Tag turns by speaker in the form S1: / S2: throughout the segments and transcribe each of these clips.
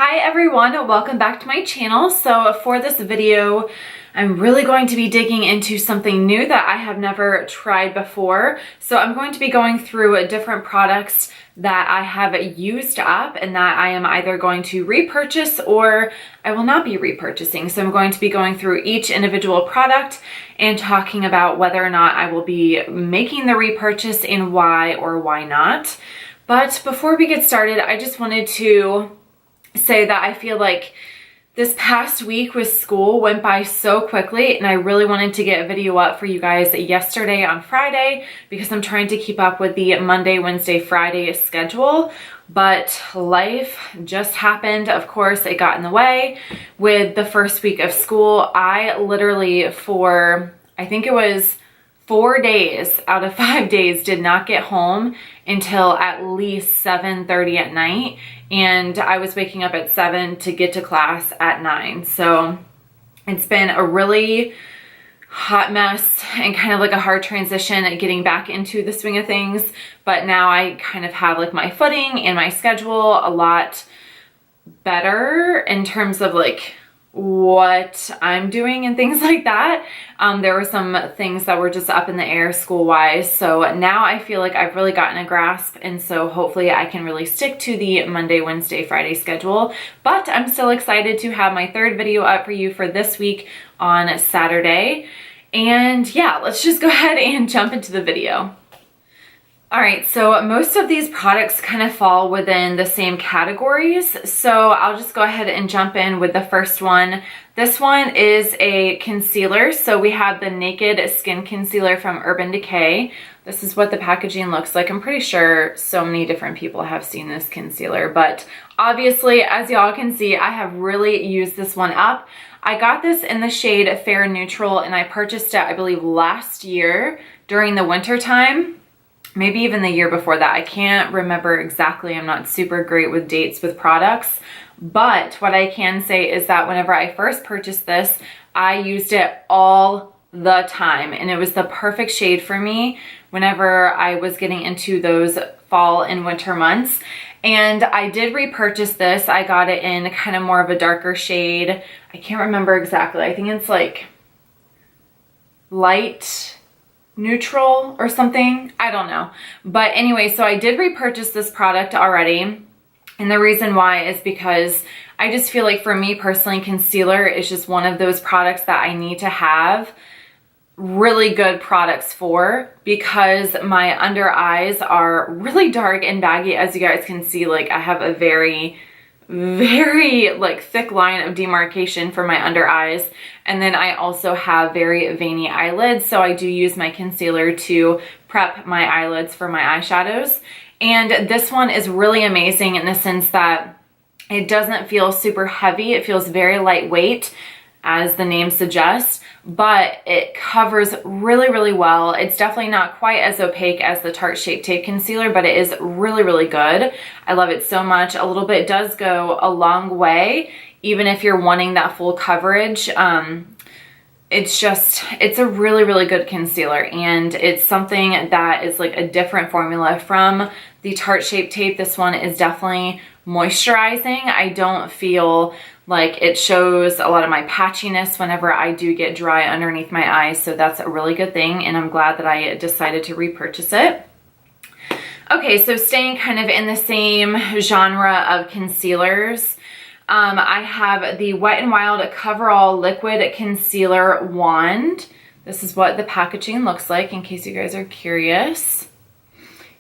S1: Hi everyone, welcome back to my channel. So for this video, I'm really going to be digging into something new that I have never tried before. So I'm going to be going through different products that I have used up and that I am either going to repurchase or I will not be repurchasing. So I'm going to be going through each individual product and talking about whether or not I will be making the repurchase and why or why not. But before we get started, I just wanted to say that I feel like this past week with school went by so quickly, and I really wanted to get a video up for you guys yesterday on Friday because I'm trying to keep up with the Monday, Wednesday, Friday schedule. But life just happened. Of course, it got in the way with the first week of school. I literally for, I think it was 4 days out of 5 days did not get home until at least 7:30 at night, and I was waking up at 7 to get to class at 9. So it's been a really hot mess and kind of like a hard transition at getting back into the swing of things. But now I kind of have like my footing and my schedule a lot better in terms of like what I'm doing and things like that. There were some things that were just up in the air school-wise. So now I feel like I've really gotten a grasp, and so hopefully I can really stick to the Monday, Wednesday, Friday schedule. But I'm still excited to have my third video up for you for this week on Saturday. And yeah, let's just go ahead and jump into the video. All right, so most of these products kind of fall within the same categories. So I'll just go ahead and jump in with the first one. This one is a concealer. So we have the Naked Skin Concealer from Urban Decay. This is what the packaging looks like. I'm pretty sure so many different people have seen this concealer, but obviously, as y'all can see, I have really used this one up. I got this in the shade Fair Neutral, and I purchased it, I believe, last year during the winter time. Maybe even the year before that. I can't remember exactly. I'm not super great with dates with products. But what I can say is that whenever I first purchased this, I used it all the time. And it was the perfect shade for me whenever I was getting into those fall and winter months. And I did repurchase this. I got it in kind of more of a darker shade. I can't remember exactly. I think it's like light neutral or something. I don't know. But anyway, so I did repurchase this product already. And the reason why is because I just feel like for me personally, concealer is just one of those products that I need to have really good products for, because my under eyes are really dark and baggy. As you guys can see, like I have a very like thick line of demarcation for my under eyes, and then I also have very veiny eyelids, so I do use my concealer to prep my eyelids for my eyeshadows. And this one is really amazing in the sense that it doesn't feel super heavy. It feels very lightweight, as the name suggests, but it covers really well. It's definitely not quite as opaque as the Tarte Shape Tape Concealer, but it is really good. I love it so much. A little bit does go a long way, even if you're wanting that full coverage. It's a really good concealer, and it's something that is like a different formula from the Tarte Shape Tape. This one is definitely moisturizing. I don't feel like it shows a lot of my patchiness whenever I do get dry underneath my eyes, so that's a really good thing, and I'm glad that I decided to repurchase it. Okay, so staying kind of in the same genre of concealers, I have the Wet n Wild Coverall Liquid Concealer Wand. This is what the packaging looks like, in case you guys are curious.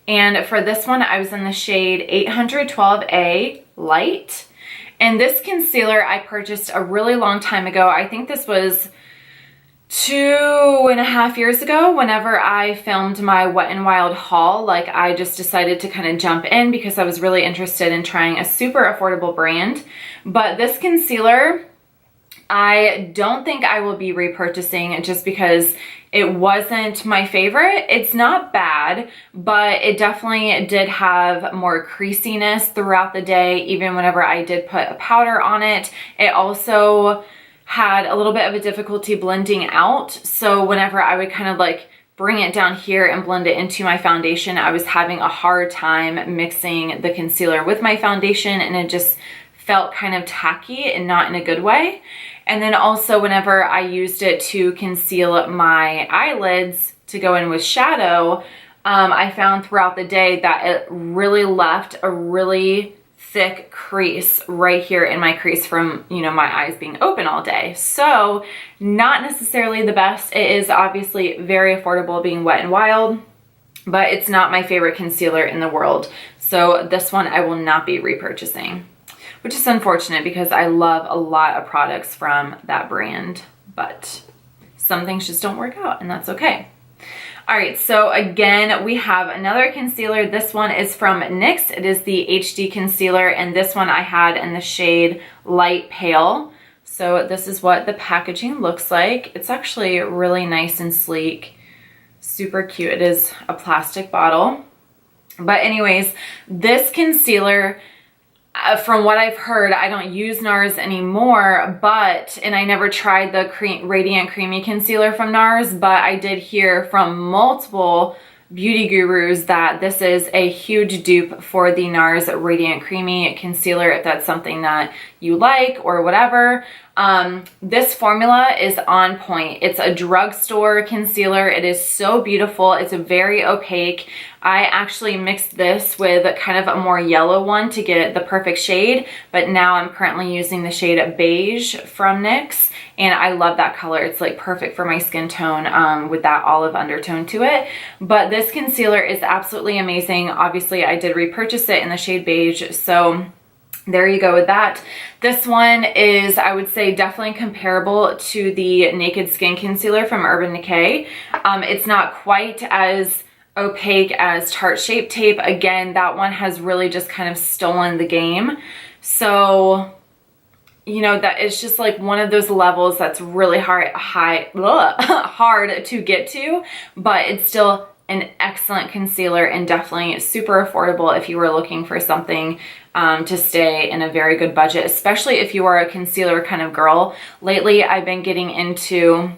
S1: And for this one, I was in the shade 812A Light. And this concealer I purchased a really long time ago. I think this was 2.5 years ago whenever I filmed my Wet n Wild haul. Like, I just decided to kind of jump in because I was really interested in trying a super affordable brand. But this concealer, I don't think I will be repurchasing just because it wasn't my favorite. It's not bad, but it definitely did have more creasiness throughout the day, even whenever I did put a powder on it. It also had a little bit of a difficulty blending out. So whenever I would kind of like bring it down here and blend it into my foundation, I was having a hard time mixing the concealer with my foundation, and it just felt kind of tacky and not in a good way. And then also whenever I used it to conceal my eyelids to go in with shadow, I found throughout the day that it really left a really thick crease right here in my crease from, you know, my eyes being open all day. So not necessarily the best. It is obviously very affordable being Wet n Wild, but it's not my favorite concealer in the world. So this one I will not be repurchasing, which is unfortunate because I love a lot of products from that brand, but some things just don't work out and that's okay. All right, so again, we have another concealer. This one is from NYX. It is the HD Concealer, and this one I had in the shade Light Pale. So this is what the packaging looks like. It's actually really nice and sleek, super cute. It is a plastic bottle. But anyways, this concealer, from what I've heard, I don't use NARS anymore, and I never tried the Radiant Creamy Concealer from NARS, but I did hear from multiple beauty gurus that this is a huge dupe for the NARS Radiant Creamy Concealer, if that's something that you like or whatever. This formula is on point. It's a drugstore concealer. It is so beautiful. It's very opaque. I actually mixed this with kind of a more yellow one to get the perfect shade, but now I'm currently using the shade Beige from NYX, and I love that color. It's like perfect for my skin tone with that olive undertone to it. But this concealer is absolutely amazing. Obviously, I did repurchase it in the shade Beige, so there you go with that. This one is, I would say, definitely comparable to the Naked Skin Concealer from Urban Decay. It's not quite as opaque as Tarte Shape Tape. Again, that one has really just kind of stolen the game. So, you know, that it's just like one of those levels that's really hard to get to, but it's still an excellent concealer and definitely super affordable if you were looking for something to stay in a very good budget, especially if you are a concealer kind of girl. Lately, I've been getting into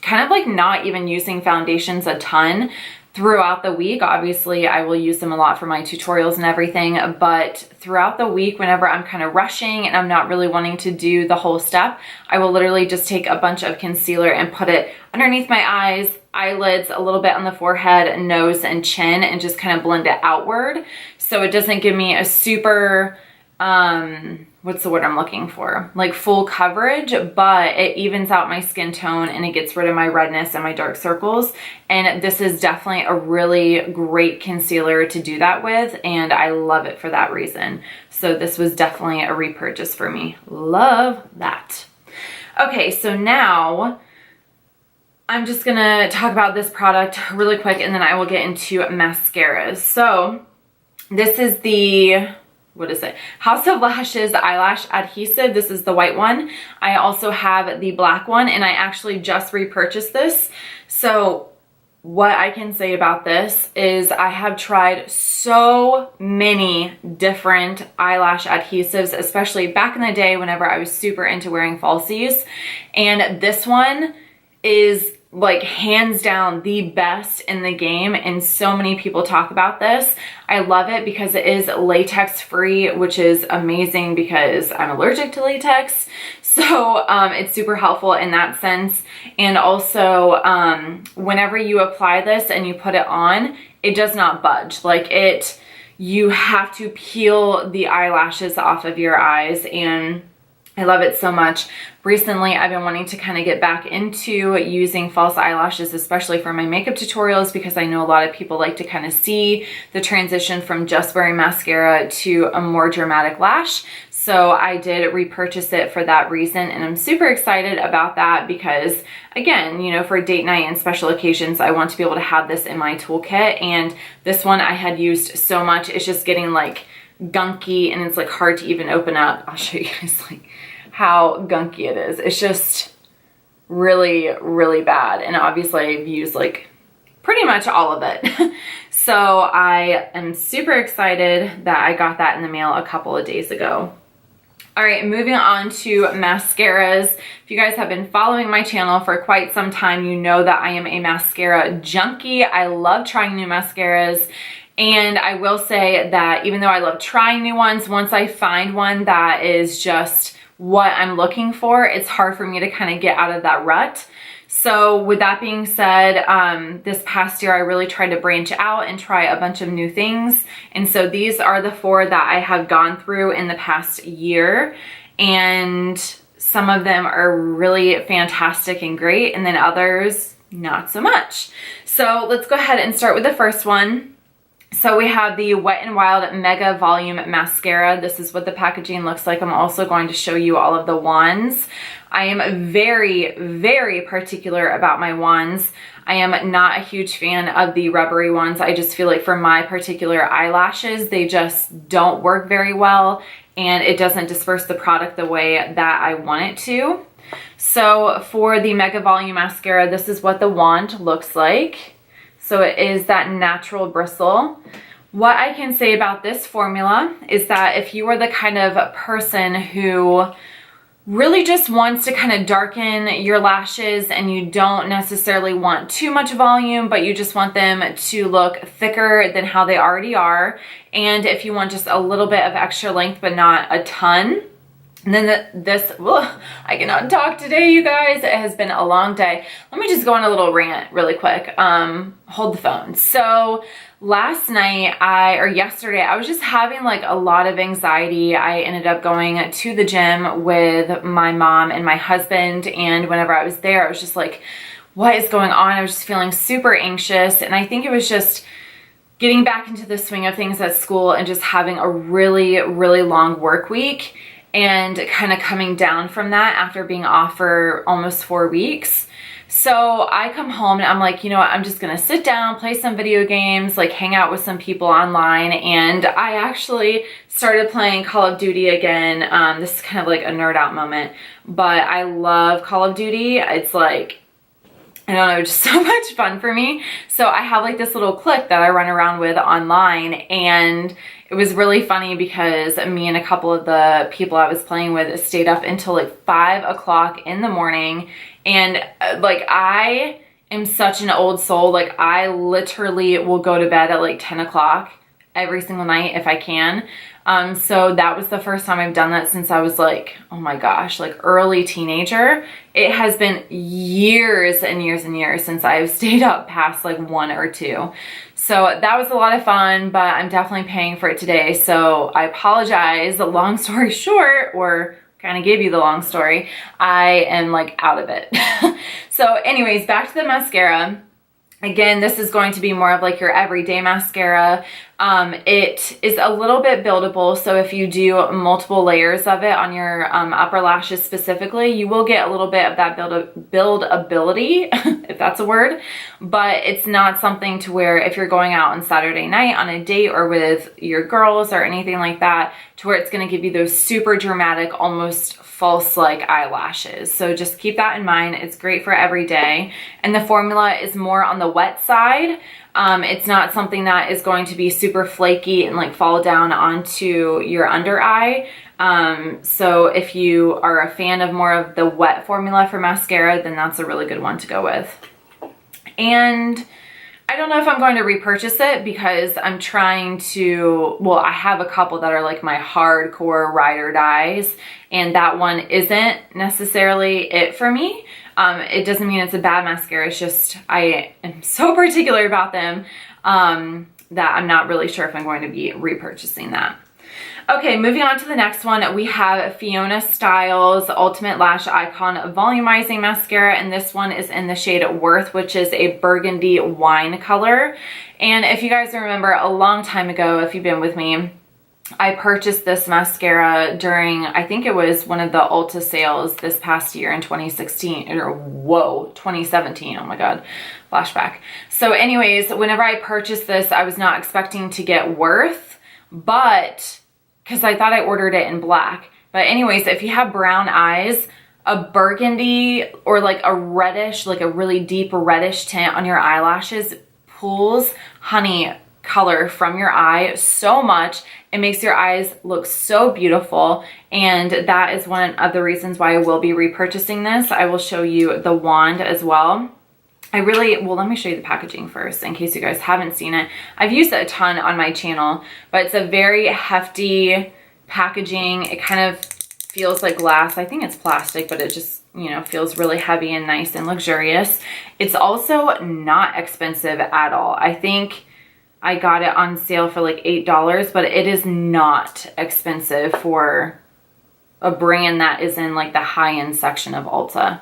S1: kind of like not even using foundations a ton throughout the week. Obviously, I will use them a lot for my tutorials and everything, but throughout the week, whenever I'm kind of rushing and I'm not really wanting to do the whole step, I will literally just take a bunch of concealer and put it underneath my eyes, eyelids, a little bit on the forehead, nose, and chin, and just kind of blend it outward. So it doesn't give me a super, what's the word I'm looking for? Like full coverage, but it evens out my skin tone and it gets rid of my redness and my dark circles. And this is definitely a really great concealer to do that with, and I love it for that reason. So this was definitely a repurchase for me. Love that. Okay, so now I'm just gonna talk about this product really quick and then I will get into mascaras. So this is the, what is it? House of Lashes Eyelash Adhesive. This is the white one. I also have the black one, and I actually just repurchased this. So what I can say about this is I have tried so many different eyelash adhesives, especially back in the day whenever I was super into wearing falsies. And this one is like hands down the best in the game, and so many people talk about this. I love it because it is latex free, which is amazing because I'm allergic to latex. So it's super helpful in that sense. And also whenever you apply this and you put it on, it does not budge. Like you have to peel the eyelashes off of your eyes, and I love it so much. Recently, I've been wanting to kind of get back into using false eyelashes, especially for my makeup tutorials, because I know a lot of people like to kind of see the transition from just wearing mascara to a more dramatic lash. So I did repurchase it for that reason, and I'm super excited about that because, again, you know, for date night and special occasions, I want to be able to have this in my toolkit. And this one I had used so much, it's just getting like gunky and it's like hard to even open up. I'll show you guys like how gunky it is. It's just really, really bad. And obviously I've used like pretty much all of it. So I am super excited that I got that in the mail a couple of days ago. All right, moving on to mascaras. If you guys have been following my channel for quite some time, you know that I am a mascara junkie. I love trying new mascaras. And I will say that even though I love trying new ones, once I find one that is just what I'm looking for, it's hard for me to kind of get out of that rut. So with that being said, this past year I really tried to branch out and try a bunch of new things. And so these are the 4 that I have gone through in the past year. And some of them are really fantastic and great, and then others not so much. So let's go ahead and start with the first one. So we have the Wet n Wild Mega Volume Mascara. This is what the packaging looks like. I'm also going to show you all of the wands. I am very, very particular about my wands. I am not a huge fan of the rubbery ones. I just feel like for my particular eyelashes, they just don't work very well, and it doesn't disperse the product the way that I want it to. So for the Mega Volume Mascara, this is what the wand looks like. So it is that natural bristle. What I can say about this formula is that if you are the kind of person who really just wants to kind of darken your lashes and you don't necessarily want too much volume, but you just want them to look thicker than how they already are, and if you want just a little bit of extra length but not a ton, and then I cannot talk today, you guys. It has been a long day. Let me just go on a little rant really quick. Hold the phone. So last night, yesterday, I was just having like a lot of anxiety. I ended up going to the gym with my mom and my husband. And whenever I was there, I was just like, what is going on? I was just feeling super anxious. And I think it was just getting back into the swing of things at school and just having a really, really long work week, and kind of coming down from that after being off for almost 4 weeks. So I come home and I'm like, you know what, I'm just gonna sit down, play some video games, like hang out with some people online. And I actually started playing Call of Duty again. This is kind of like a nerd out moment, but I love Call of Duty. It's like, I don't know, just so much fun for me. So I have like this little clique that I run around with online, and it was really funny because me and a couple of the people I was playing with stayed up until like 5 o'clock in the morning. And like, I am such an old soul. Like, I literally will go to bed at like 10 o'clock every single night if I can. So that was the first time I've done that since I was like, oh my gosh, like early teenager. It has been years and years and years since I've stayed up past like 1 or 2. So that was a lot of fun, but I'm definitely paying for it today. So I apologize. The long story short, or kind of gave you the long story, I am like out of it. So anyways, back to the mascara. Again, this is going to be more of like your everyday mascara. It is a little bit buildable, so if you do multiple layers of it on your upper lashes specifically, you will get a little bit of that buildability, if that's a word, but it's not something to where if you're going out on Saturday night on a date or with your girls or anything like that, to where it's going to give you those super dramatic, almost false-like eyelashes. So just keep that in mind. It's great for every day. And the formula is more on the wet side. It's not something that is going to be super flaky and like fall down onto your under eye. So if you are a fan of more of the wet formula for mascara, then that's a really good one to go with. And I don't know if I'm going to repurchase it because I'm trying to, well, I have a couple that are like my hardcore ride or dies, and that one isn't necessarily it for me. It doesn't mean it's a bad mascara. It's just I am so particular about them that I'm not really sure if I'm going to be repurchasing that. Okay, moving on to the next one, we have Fiona Stiles Ultimate Lash Icon Volumizing Mascara, and this one is in the shade Worth, which is a burgundy wine color. And if you guys remember a long time ago, if you've been with me, I purchased this mascara during, I think it was one of the Ulta sales this past year in 2016, or whoa, 2017, oh my God, flashback. So anyways, whenever I purchased this, I was not expecting to get Worth, but because I thought I ordered it in black. But anyways, if you have brown eyes, a burgundy or like a reddish, like a really deep reddish tint on your eyelashes pulls honey color from your eye so much. It makes your eyes look so beautiful, and that is one of the reasons why I will be repurchasing this. I will show you the wand as well. well, let me show you the packaging first in case you guys haven't seen it. I've used it a ton on my channel, but it's a very hefty packaging. It kind of feels like glass. I think it's plastic, but it just, you know, feels really heavy and nice and luxurious. It's also not expensive at all. I think I got it on sale for like $8, but it is not expensive for a brand that is in like the high-end section of Ulta.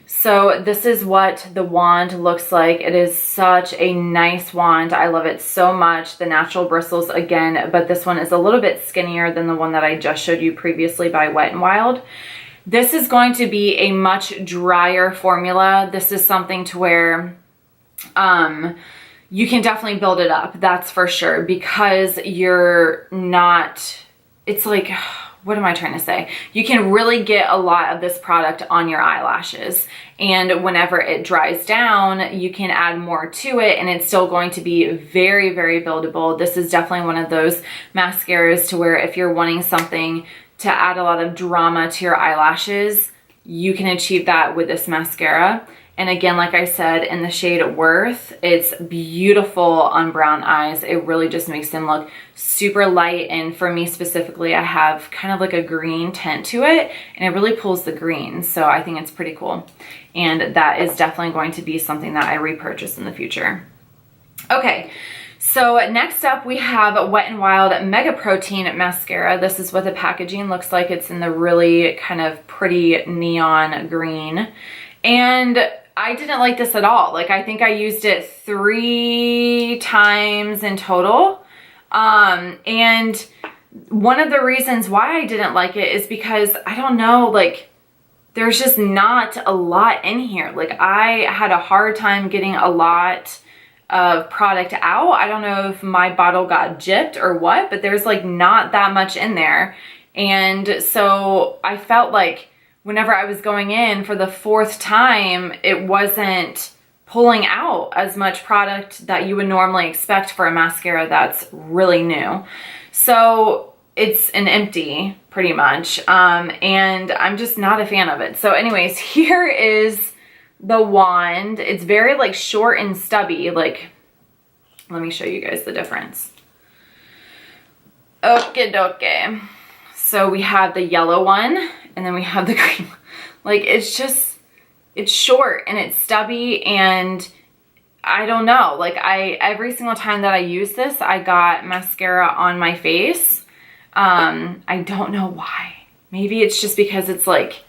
S1: So this is what the wand looks like. It is such a nice wand. I love it so much. The natural bristles again, but this one is a little bit skinnier than the one that I just showed you previously by Wet n Wild. This is going to be a much drier formula. This is something to where you can definitely build it up, that's for sure, because you're not, it's like, what am I trying to say? You can really get a lot of this product on your eyelashes, and whenever it dries down, you can add more to it and it's still going to be very, very buildable. This is definitely one of those mascaras to where if you're wanting something to add a lot of drama to your eyelashes, you can achieve that with this mascara. And again, like I said, in the shade Worth, it's beautiful on brown eyes. It really just makes them look super light. And for me specifically, I have kind of like a green tint to it, and it really pulls the green. So I think it's pretty cool. And that is definitely going to be something that I repurchase in the future. Okay. So next up we have Wet n Wild Mega Protein Mascara. This is what the packaging looks like. It's in the really kind of pretty neon green. And I didn't like this at all. Like, I think I used it 3 times in total. And one of the reasons why I didn't like it is because, I don't know, like, there's just not a lot in here. Like, I had a hard time getting a lot of product out. I don't know if my bottle got gypped or what, but there's like not that much in there. And so I felt like whenever I was going in for the 4th time, it wasn't pulling out as much product that you would normally expect for a mascara that's really new. So it's an empty pretty much. And I'm just not a fan of it. So anyways, here is the wand. It's very like short and stubby. Like, let me show you guys the difference. Okay, dokie. So we have the yellow one and then we have the green one. Like, it's just, it's short and it's stubby, and I don't know. Like, every single time that I use this, I got mascara on my face. I don't know why. Maybe it's just because it's like,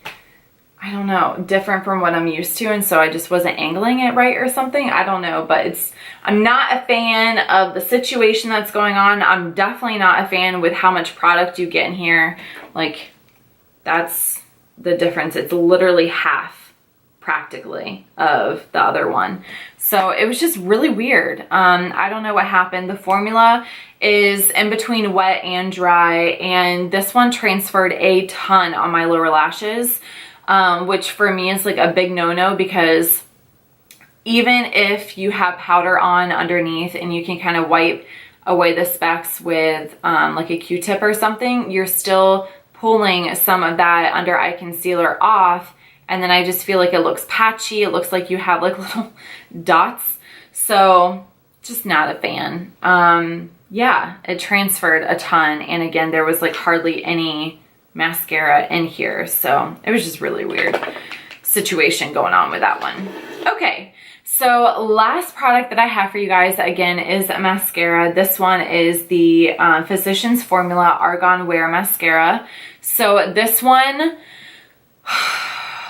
S1: I don't know, different from what I'm used to, and so I just wasn't angling it right or something. I don't know, but I'm not a fan of the situation that's going on. I'm definitely not a fan with how much product you get in here. Like, that's the difference. It's literally half, practically, of the other one. So it was just really weird. I don't know what happened. The formula is in between wet and dry, and this one transferred a ton on my lower lashes. Which for me is like a big no-no, because even if you have powder on underneath and you can kind of wipe away the specks with like a Q-tip or something, you're still pulling some of that under eye concealer off, and then I just feel like it looks patchy. It looks like you have like little dots. So just not a fan. Yeah, it transferred a ton, and again, there was like hardly any mascara in here, so it was just really weird situation going on with that one. Okay, so last product that I have for you guys again is a mascara. This one is the Physicians Formula Argan Wear Mascara. So this one,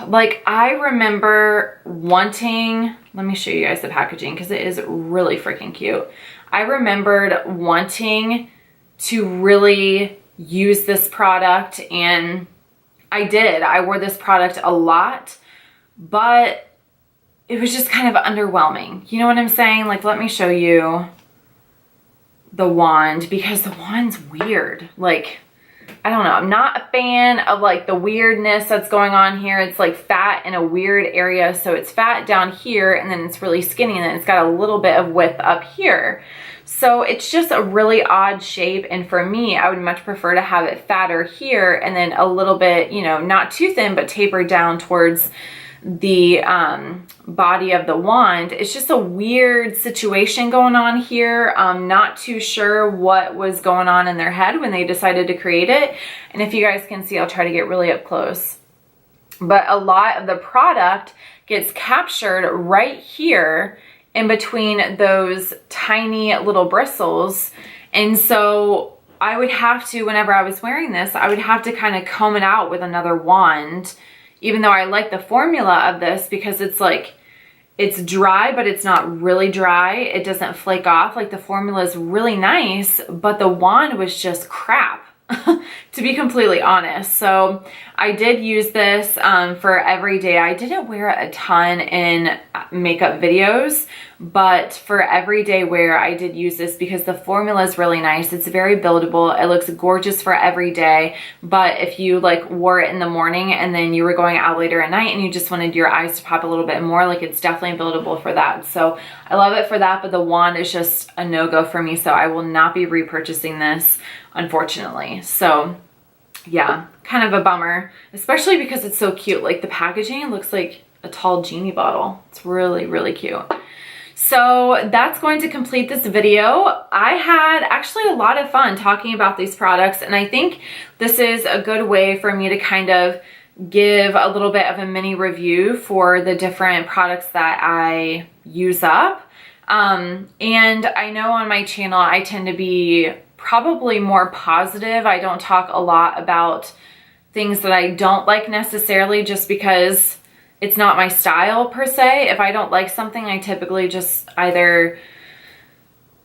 S1: like, I remember wanting, let me show you guys the packaging because it is really freaking cute. I remembered wanting to really use this product, and I did. I wore this product a lot, but it was just kind of underwhelming. You know what I'm saying? Like, let me show you the wand, because the wand's weird. Like, I don't know. I'm not a fan of like the weirdness that's going on here. It's like fat in a weird area. So it's fat down here, and then it's really skinny, and then it's got a little bit of width up here. So it's just a really odd shape, and for me, I would much prefer to have it fatter here and then a little bit, you know, not too thin, but tapered down towards the body of the wand. It's just a weird situation going on here. I'm not too sure what was going on in their head when they decided to create it. And if you guys can see, I'll try to get really up close. But a lot of the product gets captured right here in between those tiny little bristles. And so I would have to, whenever I was wearing this, I would have to kind of comb it out with another wand, even though I like the formula of this because it's like, it's dry, but it's not really dry. It doesn't flake off. Like the formula is really nice, but the wand was just crap. To be completely honest. So I did use this for every day. I didn't wear it a ton in makeup videos, but for everyday wear I did use this because the formula is really nice. It's very buildable. It looks gorgeous for every day, but if you like wore it in the morning and then you were going out later at night and you just wanted your eyes to pop a little bit more, like it's definitely buildable for that. So I love it for that, but the wand is just a no-go for me, so I will not be repurchasing this, unfortunately. So yeah, kind of a bummer, especially because it's so cute. Like the packaging looks like a tall genie bottle. It's really, really cute. So that's going to complete this video. I had actually a lot of fun talking about these products, and I think this is a good way for me to kind of give a little bit of a mini review for the different products that I use up. And I know on my channel I tend to be probably more positive. I don't talk a lot about things that I don't like necessarily, just because it's not my style per se. If I don't like something, I typically just either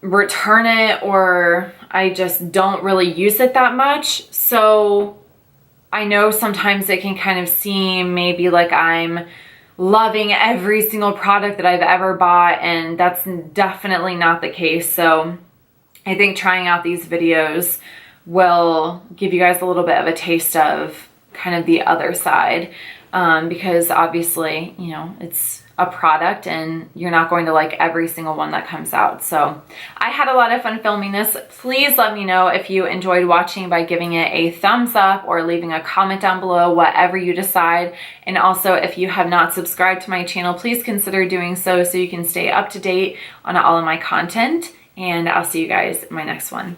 S1: return it or I just don't really use it that much. So I know sometimes it can kind of seem maybe like I'm loving every single product that I've ever bought, and that's definitely not the case. So I think trying out these videos will give you guys a little bit of a taste of kind of the other side, because obviously, you know, it's a product and you're not going to like every single one that comes out. So I had a lot of fun filming this. Please let me know if you enjoyed watching by giving it a thumbs up or leaving a comment down below, whatever you decide. And also, if you have not subscribed to my channel, please consider doing so you can stay up to date on all of my content. And I'll see you guys in my next one.